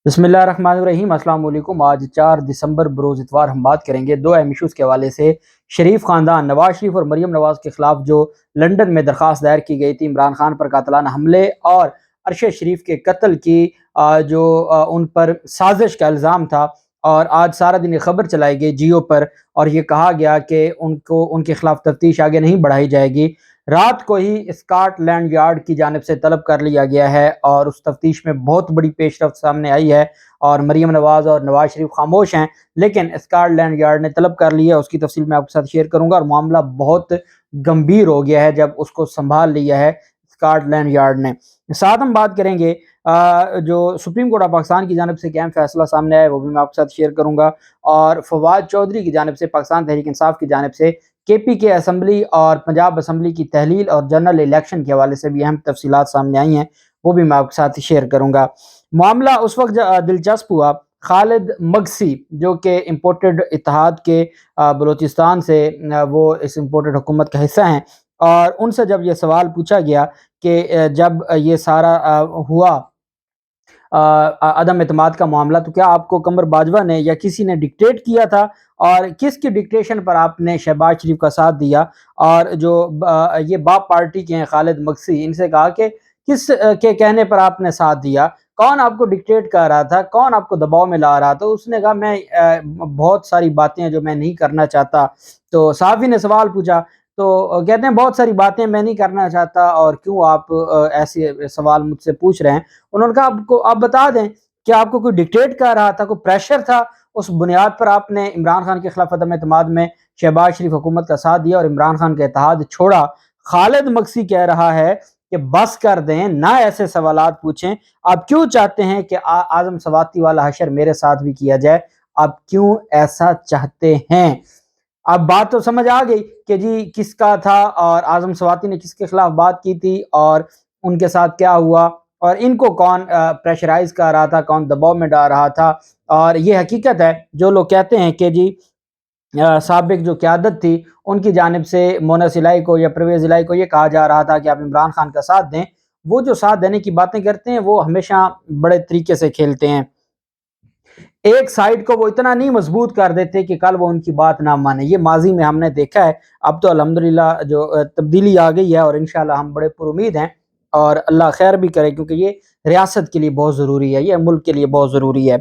بسم اللہ الرحمن الرحیم۔ السلام علیکم۔ آج 4 دسمبر بروز اتوار ہم بات کریں گے دو اہم ایشوز کے حوالے سے۔ شریف خاندان، نواز شریف اور مریم نواز کے خلاف جو لندن میں درخواست دائر کی گئی تھی عمران خان پر قاتلانہ حملے اور ارشد شریف کے قتل کی جو ان پر سازش کا الزام تھا، اور آج سارا دن یہ خبر چلائی گئی جیو پر، اور یہ کہا گیا کہ ان کے خلاف تفتیش آگے نہیں بڑھائی جائے گی۔ رات کو ہی اسکاٹ لینڈ یارڈ کی جانب سے طلب کر لیا گیا ہے اور اس تفتیش میں بہت بڑی پیش رفت سامنے آئی ہے، اور مریم نواز اور نواز شریف خاموش ہیں، لیکن اسکاٹ لینڈ یارڈ نے طلب کر لی ہے۔ اس کی تفصیل میں آپ کے ساتھ شیئر کروں گا، اور معاملہ بہت گمبھیر ہو گیا ہے جب اس کو سنبھال لیا ہے اسکاٹ لینڈ یارڈ نے۔ ساتھ ہم بات کریں گے جو سپریم کورٹ آف پاکستان کی جانب سے ایک اہم فیصلہ سامنے آیا ہے، وہ بھی میں آپ کے ساتھ شیئر کروں گا، اور فواد چودھری کی جانب سے، پاکستان تحریک انصاف کی جانب سے کے پی کے اسمبلی اور پنجاب اسمبلی کی تحلیل اور جنرل الیکشن کے حوالے سے بھی اہم تفصیلات سامنے آئی ہیں، وہ بھی میں آپ کے ساتھ شیئر کروں گا۔ معاملہ اس وقت دلچسپ ہوا، خالد مگسی جو کہ امپورٹڈ اتحاد کے بلوچستان سے وہ اس امپورٹڈ حکومت کا حصہ ہیں، اور ان سے جب یہ سوال پوچھا گیا کہ جب یہ سارا ہوا عدم اعتماد کا معاملہ، تو کیا آپ کو قمر باجوہ نے یا کسی نے ڈکٹیٹ کیا تھا، اور کس کی ڈکٹیشن پر آپ نے شہباز شریف کا ساتھ دیا؟ اور جو یہ باپ پارٹی کے ہیں خالد مگسی، ان سے کہا کہ کس کے کہنے پر آپ نے ساتھ دیا، کون آپ کو ڈکٹیٹ کر رہا تھا، کون آپ کو دباؤ میں لا رہا تھا؟ اس نے کہا میں بہت ساری باتیں ہیں جو میں نہیں کرنا چاہتا۔ تو صحافی نے سوال پوچھا، تو کہتے ہیں بہت ساری باتیں میں نہیں کرنا چاہتا، اور کیوں آپ ایسے سوال مجھ سے پوچھ رہے ہیں؟ انہوں نے کہا آپ بتا دیں کہ آپ کو کوئی ڈکٹیٹ کر رہا تھا، کوئی پریشر تھا، اس بنیاد پر آپ نے عمران خان کے خلاف عدم اعتماد میں شہباز شریف حکومت کا ساتھ دیا اور عمران خان کا اتحاد چھوڑا۔ خالد مگسی کہہ رہا ہے کہ بس کر دیں، نہ ایسے سوالات پوچھیں، آپ کیوں چاہتے ہیں کہ اعظم سواتی والا حشر میرے ساتھ بھی کیا جائے؟ آپ کیوں ایسا چاہتے ہیں؟ اب بات تو سمجھ آ گئی کہ جی کس کا تھا، اور اعظم سواتی نے کس کے خلاف بات کی تھی، اور ان کے ساتھ کیا ہوا، اور ان کو کون پریشرائز کر رہا تھا، کون دباؤ میں ڈال رہا تھا۔ اور یہ حقیقت ہے، جو لوگ کہتے ہیں کہ جی سابق جو قیادت تھی ان کی جانب سے مونس الہی کو یا پرویز الہی کو یہ کہا جا رہا تھا کہ آپ عمران خان کا ساتھ دیں، وہ جو ساتھ دینے کی باتیں کرتے ہیں وہ ہمیشہ بڑے طریقے سے کھیلتے ہیں۔ ایک سائیڈ کو وہ اتنا نہیں مضبوط کر دیتے کہ کل وہ ان کی بات نہ مانے۔ یہ ماضی میں ہم نے دیکھا ہے، اب تو الحمدللہ جو تبدیلی آ گئی ہے، اور انشاءاللہ ہم بڑے پر امید ہیں، اور اللہ خیر بھی کرے، کیونکہ یہ ریاست کے لیے بہت ضروری ہے، یہ ملک کے لیے بہت ضروری ہے۔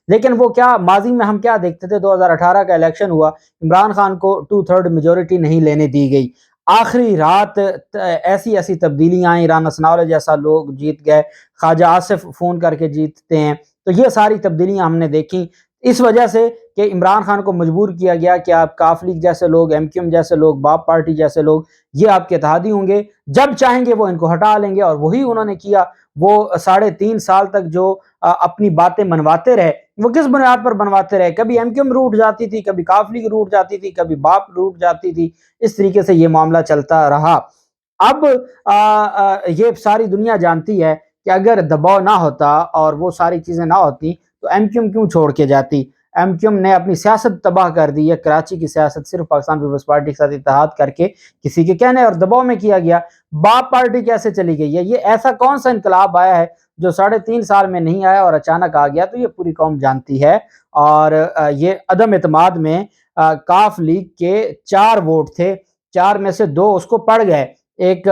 لیکن وہ کیا ماضی میں ہم کیا دیکھتے تھے؟ 2018 کا الیکشن ہوا، عمران خان کو 2/3 میجورٹی نہیں لینے دی گئی، آخری رات ایسی تبدیلیاں آئیں، رانا ثناءاللہ جیسا لوگ جیت گئے، خواجہ آصف فون کر کے جیتتے ہیں، تو یہ ساری تبدیلیاں ہم نے دیکھی اس وجہ سے کہ عمران خان کو مجبور کیا گیا کہ آپ کاف لیگ جیسے لوگ، ایم کیو ایم جیسے لوگ، باپ پارٹی جیسے لوگ، یہ آپ کے اتحادی ہوں گے، جب چاہیں گے وہ ان کو ہٹا لیں گے، اور وہی انہوں نے کیا۔ وہ 3.5 سال تک جو اپنی باتیں منواتے رہے، وہ کس بنیاد پر بنواتے رہے؟ کبھی ایم کیو ایم روٹ جاتی تھی، کبھی کاف لیگ روٹ جاتی تھی، کبھی باپ روٹ جاتی تھی، اس طریقے سے یہ معاملہ چلتا رہا۔ اب یہ ساری دنیا جانتی ہے کہ اگر دباؤ نہ ہوتا اور وہ ساری چیزیں نہ ہوتی تو ایم کیو ایم کیوں چھوڑ کے جاتی؟ ایم کیو ایم نے اپنی سیاست تباہ کر دی ہے، کراچی کی سیاست صرف پاکستان پیپلز پارٹی کے ساتھ اتحاد کر کے کسی کے کہنے اور دباؤ میں کیا گیا۔ باپ پارٹی کیسے چلی گئی ہے؟ یہ ایسا کون سا انقلاب آیا ہے جو 3.5 سال میں نہیں آیا اور اچانک آ گیا؟ تو یہ پوری قوم جانتی ہے، اور یہ عدم اعتماد میں کاف لیگ کے 4 ووٹ تھے، 4 میں سے 2 اس کو پڑ گئے، ایک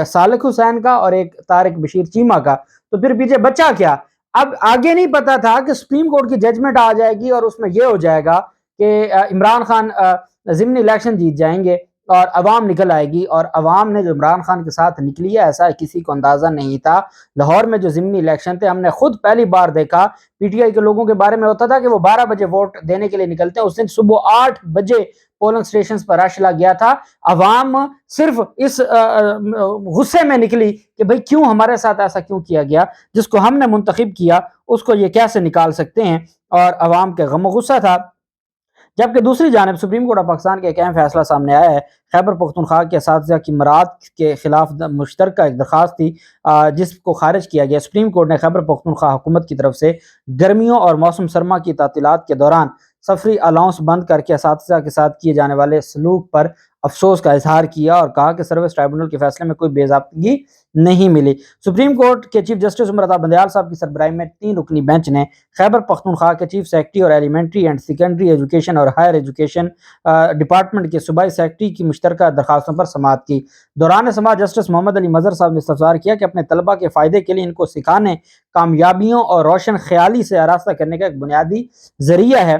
صالح حسین کا اور ایک طارق بشیر چیمہ کا، تو پھر پیچھے بچا کیا؟ اب آگے نہیں پتا تھا کہ سپریم کورٹ کی ججمنٹ آ جائے گی اور اس میں یہ ہو جائے گا کہ عمران خان ضمنی الیکشن جیت جائیں گے اور عوام نکل آئے گی، اور عوام نے جو عمران خان کے ساتھ نکلی ہے ایسا کسی کو اندازہ نہیں تھا۔ لاہور میں جو ضمنی الیکشن تھے، ہم نے خود پہلی بار دیکھا، پی ٹی آئی کے لوگوں کے بارے میں ہوتا تھا کہ وہ 12 بجے ووٹ دینے کے لیے نکلتے ہیں، اس دن صبح 8 بجے پولنگ سٹیشنز پر رش لگ گیا تھا۔ عوام صرف اس غصے میں نکلی کہ بھئی کیوں ہمارے ساتھ ایسا کیوں کیا گیا، جس کو ہم نے منتخب کیا اس کو یہ کیسے نکال سکتے ہیں، اور عوام کے غم و غصہ تھا۔ جبکہ دوسری جانب سپریم کورٹ آف پاکستان کا ایک اہم فیصلہ سامنے آیا ہے، خیبر پختونخوا کے اساتذہ کی مراعات کے خلاف مشترکہ ایک درخواست تھی جس کو خارج کیا گیا۔ سپریم کورٹ نے خیبر پختونخوا حکومت کی طرف سے گرمیوں اور موسم سرما کی تعطیلات کے دوران سفری الاؤنس بند کر کے اساتذہ کے ساتھ کیے جانے والے سلوک پر افسوس کا اظہار کیا اور کہا کہ سروس ٹرائبونل کے فیصلے میں کوئی بے ضابطگی نہیں ملی۔ سپریم کورٹ کے چیف جسٹس عمر عطا بندیال صاحب کی سربراہی میں 3 رکنی بینچ نے خیبر پختونخوا کے چیف سیکرٹری اور ایلیمنٹری اینڈ سیکنڈری ایجوکیشن اور ہائر ایجوکیشن ڈپارٹمنٹ کے صوبائی سیکرٹری کی مشترکہ درخواستوں پر سماعت کی۔ دوران سماعت جسٹس محمد علی مظہر صاحب نے استفسار کیا کہ اپنے طلباء کے فائدے کے لیے ان کو سکھانے، کامیابیوں اور روشن خیالی سے آراستہ کرنے کا ایک بنیادی ذریعہ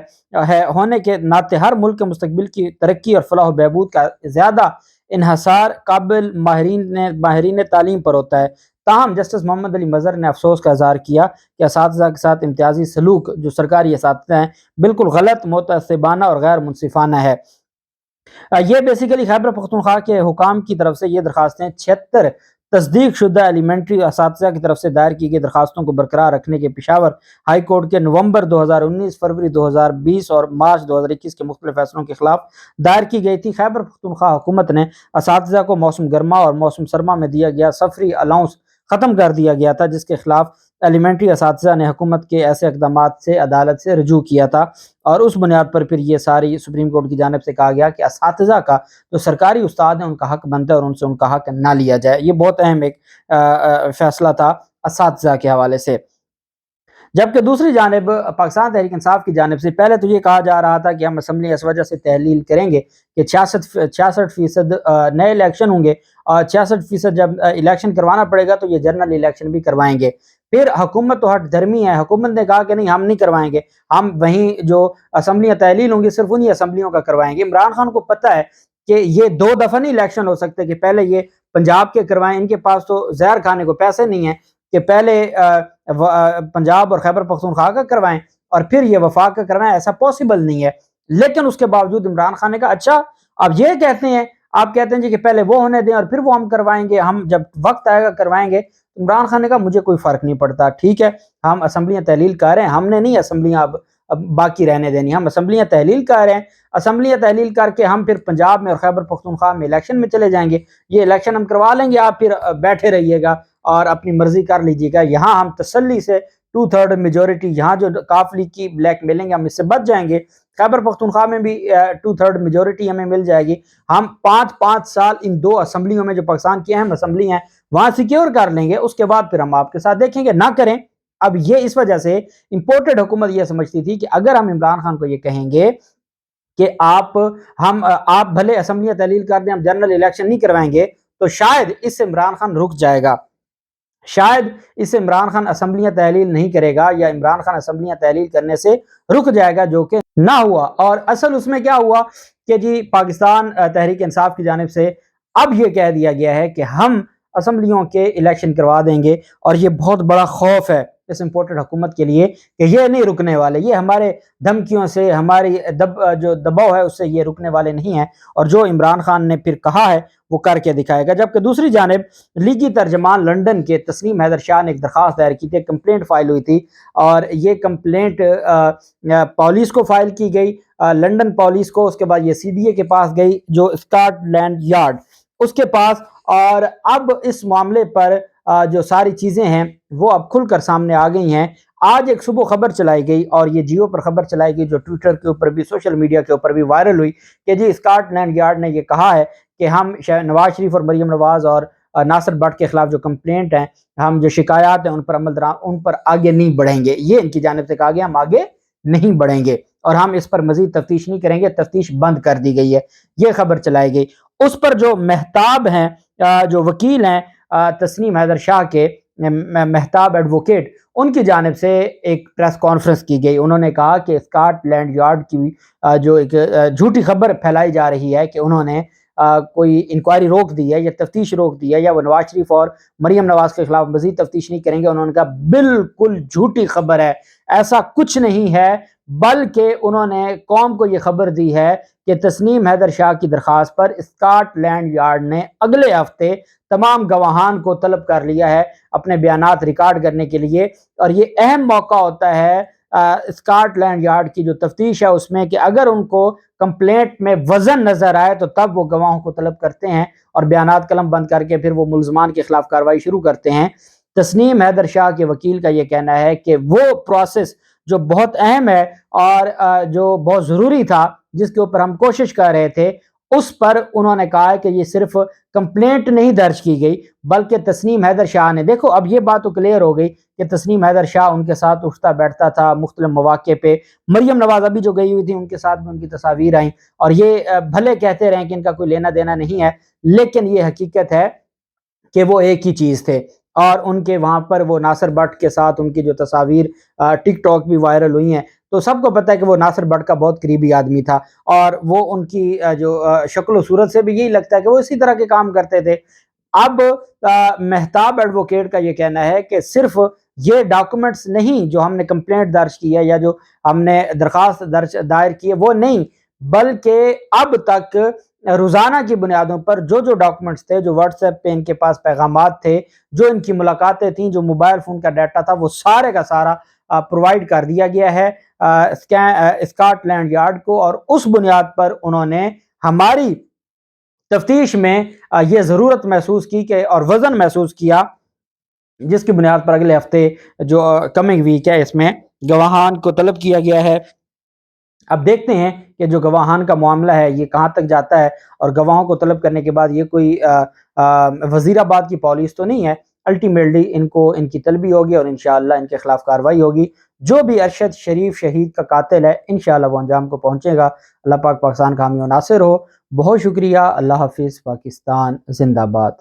ہونے کے ناطے ہر ملک کے مستقبل کی ترقی اور فلاح و بہبود کا زیادہ انحصار قابل ماہرین تعلیم پر ہوتا ہے۔ تاہم جسٹس محمد علی مظہر نے افسوس کا اظہار کیا کہ اساتذہ کے ساتھ امتیازی سلوک جو سرکاری اساتذہ ہیں بالکل غلط، متعصبانہ اور غیر منصفانہ ہے۔ یہ بیسیکلی خیبر پختونخوا کے حکام کی طرف سے یہ درخواستیں 76 تصدیق شدہ ایلیمنٹری اساتذہ کی طرف سے دائر کی گئی درخواستوں کو برقرار رکھنے کے پشاور ہائی کورٹ کے نومبر 2019، فروری 2020 اور مارچ 2021 کے مختلف فیصلوں کے خلاف دائر کی گئی تھی۔ خیبر پختونخوا حکومت نے اساتذہ کو موسم گرما اور موسم سرما میں دیا گیا سفری الاؤنس ختم کر دیا گیا تھا، جس کے خلاف ایلیمنٹری اساتذہ نے حکومت کے ایسے اقدامات سے عدالت سے رجوع کیا تھا، اور اس بنیاد پر پھر یہ ساری سپریم کورٹ کی جانب سے کہا گیا کہ اساتذہ کا جو سرکاری استاد ہیں ان کا حق بنتا ہے اور ان سے ان کا حق نہ لیا جائے۔ یہ بہت اہم ایک فیصلہ تھا اساتذہ کے حوالے سے۔ جبکہ دوسری جانب پاکستان تحریک انصاف کی جانب سے پہلے تو یہ کہا جا رہا تھا کہ ہم اسمبلی اس وجہ سے تحلیل کریں گے کہ 66% نئے الیکشن ہوں گے، اور 66% جب الیکشن کروانا پڑے گا تو یہ جنرل الیکشن بھی کروائیں گے۔ پھر حکومت تو ہٹ دھرمی ہے، حکومت نے کہا کہ نہیں ہم نہیں کروائیں گے، ہم وہیں جو اسمبلیاں تحلیل ہوں گی صرف انہی اسمبلیوں کا کروائیں گے۔ عمران خان کو پتہ ہے کہ یہ 2 دفعہ نہیں الیکشن ہو سکتے کہ پہلے یہ پنجاب کے کروائیں، ان کے پاس تو زہر کھانے کو پیسے نہیں ہیں کہ پہلے پنجاب اور خیبر پختونخوا کا کروائیں اور پھر یہ وفاق کا کروائیں، ایسا پاسبل نہیں ہے۔ لیکن اس کے باوجود عمران خان نے کہا اچھا اب یہ کہتے ہیں، آپ کہتے ہیں جی کہ پہلے وہ ہونے دیں اور پھر وہ ہم کروائیں گے، ہم جب وقت آئے گا کروائیں گے۔ عمران خان نے کہا مجھے کوئی فرق نہیں پڑتا، ٹھیک ہے ہم اسمبلیاں تحلیل کر رہے ہیں، ہم نے نہیں اسمبلیاں اب باقی رہنے دینی، ہم اسمبلیاں تحلیل کر رہے ہیں، اسمبلیاں تحلیل کر کے ہم پھر پنجاب میں اور خیبر پختونخوا میں الیکشن میں چلے جائیں گے، یہ الیکشن ہم کروا لیں گے، آپ پھر بیٹھے رہیے گا اور اپنی مرضی کر لیجیے گا۔ یہاں ہم تسلی سے 2/3 میجورٹی، یہاں جو کاف لیگ کی بلیک ملیں گے ہم اس سے بچ جائیں گے، خیبر پختونخوا میں بھی 2/3 میجورٹی ہمیں مل جائے گی، ہم 5 سال ان 2 اسمبلیوں میں جو پاکستان کی اہم اسمبلی ہیں وہاں سیکیور کر لیں گے، اس کے بعد پھر ہم آپ کے ساتھ دیکھیں گے، نہ کریں۔ اب یہ اس وجہ سے امپورٹڈ حکومت یہ سمجھتی تھی کہ اگر ہم عمران خان کو یہ کہیں گے کہ آپ بھلے اسمبلیاں تحلیل کر دیں، ہم جنرل الیکشن نہیں کروائیں گے، تو شاید اس سے عمران خان رک جائے گا، شاید اس سے عمران خان اسمبلیاں تحلیل نہیں کرے گا، یا عمران خان اسمبلیاں تحلیل کرنے سے رک جائے گا، جو کہ نہ ہوا۔ اور اصل اس میں کیا ہوا کہ جی پاکستان تحریک انصاف کی جانب سے اب یہ کہہ دیا گیا ہے کہ ہم اسمبلیوں کے الیکشن کروا دیں گے، اور یہ بہت بڑا خوف ہے اس امپورٹڈ حکومت کے لیے کہ یہ نہیں رکنے والے، یہ ہمارے دھمکیوں سے، ہماری جو دباؤ ہے اس سے یہ رکنے والے نہیں ہیں، اور جو عمران خان نے پھر کہا ہے وہ کر کے دکھائے گا۔ جبکہ دوسری جانب لیگی ترجمان لنڈن کے تسنیم حیدر شاہ نے ایک درخواست دائر کی تھی، کمپلینٹ فائل ہوئی تھی، اور یہ کمپلینٹ پولیس کو فائل کی گئی، لنڈن پولیس کو، اس کے بعد یہ CDA کے پاس گئی جو اسکاٹ لینڈ یارڈ اس کے پاس، اور اب اس معاملے پر جو ساری چیزیں ہیں وہ اب کھل کر سامنے آ گئی ہیں۔ آج ایک صبح خبر چلائی گئی، اور یہ جیو پر خبر چلائی گئی جو ٹویٹر کے اوپر بھی، سوشل میڈیا کے اوپر بھی وائرل ہوئی، کہ جی اسکاٹ لینڈ یارڈ نے یہ کہا ہے کہ ہم نواز شریف اور مریم نواز اور ناصر بٹ کے خلاف جو کمپلینٹ ہیں، ہم جو شکایات ہیں ان پر آگے نہیں بڑھیں گے، یہ ان کی جانب سے کہا گیا، ہم آگے نہیں بڑھیں گے اور ہم اس پر مزید تفتیش نہیں کریں گے، تفتیش بند کر دی گئی ہے، یہ خبر چلائی گئی۔ اس پر جو مہتاب ہیں، جو وکیل ہیں تسنیم حیدر شاہ کے، مہتاب ایڈوکیٹ، ان کی جانب سے ایک پریس کانفرنس کی گئی، انہوں نے کہا کہ اسکاٹ لینڈ یارڈ کی جو ایک جھوٹی خبر پھیلائی جا رہی ہے کہ انہوں نے کوئی انکوائری روک دی ہے یا تفتیش روک دی ہے، یا وہ نواز شریف اور مریم نواز کے خلاف مزید تفتیش نہیں کریں گے، انہوں نے کہا بالکل جھوٹی خبر ہے، ایسا کچھ نہیں ہے، بلکہ انہوں نے قوم کو یہ خبر دی ہے کہ تسنیم حیدر شاہ کی درخواست پر اسکاٹ لینڈ یارڈ نے اگلے ہفتے تمام گواہان کو طلب کر لیا ہے اپنے بیانات ریکارڈ کرنے کے لیے، اور یہ اہم موقع ہوتا ہے اسکاٹ لینڈ یارڈ کی جو تفتیش ہے اس میں، کہ اگر ان کو کمپلینٹ میں وزن نظر آئے تو تب وہ گواہوں کو طلب کرتے ہیں اور بیانات قلم بند کر کے پھر وہ ملزمان کے خلاف کارروائی شروع کرتے ہیں۔ تسنیم حیدر شاہ کے وکیل کا یہ کہنا ہے کہ وہ پروسیس جو بہت اہم ہے اور جو بہت ضروری تھا، جس کے اوپر ہم کوشش کر رہے تھے، اس پر انہوں نے کہا ہے کہ یہ صرف کمپلینٹ نہیں درج کی گئی بلکہ تسنیم حیدر شاہ نے، دیکھو اب یہ بات تو کلیئر ہو گئی کہ تسنیم حیدر شاہ ان کے ساتھ اٹھتا بیٹھتا تھا مختلف مواقع پہ، مریم نواز ابھی جو گئی ہوئی تھی ان کے ساتھ بھی ان کی تصاویر آئیں، اور یہ بھلے کہتے رہیں کہ ان کا کوئی لینا دینا نہیں ہے، لیکن یہ حقیقت ہے کہ وہ ایک ہی چیز تھے۔ اور ان کے وہاں پر وہ ناصر بٹ کے ساتھ ان کی جو تصاویر ٹک ٹاک بھی وائرل ہوئی ہیں، تو سب کو پتہ ہے کہ وہ ناصر بٹ کا بہت قریبی آدمی تھا، اور وہ ان کی جو شکل و صورت سے بھی یہی لگتا ہے کہ وہ اسی طرح کے کام کرتے تھے۔ اب مہتاب ایڈوکیٹ کا یہ کہنا ہے کہ صرف یہ ڈاکومنٹس نہیں جو ہم نے کمپلینٹ درج کی ہے یا جو ہم نے درخواست دائر کی ہے وہ نہیں، بلکہ اب تک روزانہ کی بنیادوں پر جو جو ڈاکومنٹس تھے، جو واٹس ایپ پہ ان کے پاس پیغامات تھے، جو ان کی ملاقاتیں تھیں، جو موبائل فون کا ڈیٹا تھا، وہ سارے کا سارا پرووائڈ کر دیا گیا ہے اسکاٹ لینڈ یارڈ کو، اور اس بنیاد پر انہوں نے ہماری تفتیش میں یہ ضرورت محسوس کی کہ اور وزن محسوس کیا، جس کی بنیاد پر اگلے ہفتے جو کمنگ ویک ہے اس میں گواہان کو طلب کیا گیا ہے۔ اب دیکھتے ہیں کہ جو گواہان کا معاملہ ہے یہ کہاں تک جاتا ہے، اور گواہوں کو طلب کرنے کے بعد یہ کوئی وزیر آباد کی پالیسی تو نہیں ہے، الٹیمیٹلی ان کو ان کی طلبی ہوگی اور انشاءاللہ ان کے خلاف کارروائی ہوگی۔ جو بھی ارشد شریف شہید کا قاتل ہے انشاءاللہ وہ انجام کو پہنچے گا۔ اللہ پاک پاکستان کا حامی و ناصر ہو۔ بہت شکریہ۔ اللہ حافظ۔ پاکستان زندہ باد۔